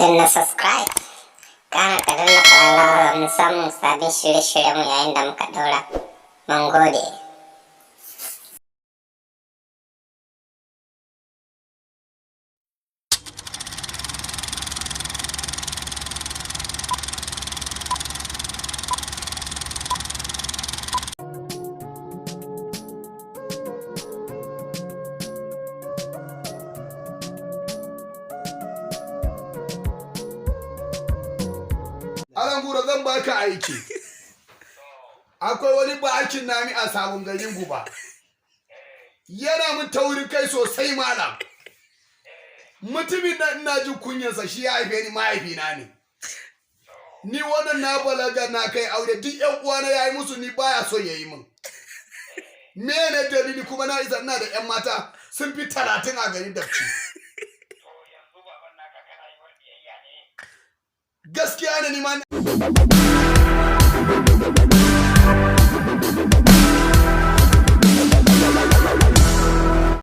danna subscribe kana ka danna ƙararrawa domin samun sabbin shirye-shiryenmu yayin da muka ɗaura. Mun gode. Alangura zan baka aiki. Akwai wani bakin nami a sabon garin Guba. Yana mun taurin kai sosai malam. Mutumin nan ina jin kunyarsa, shi ya haife ni, mahaifina ne. Ni wannan na balaga na kai aure, duk ƴan uwana yayi musu, ni baya so yayi min. Mene dalili kuma na isa ina da ƴan mata sun fi 30 a garin Dabci. Gaskiya ne ni ma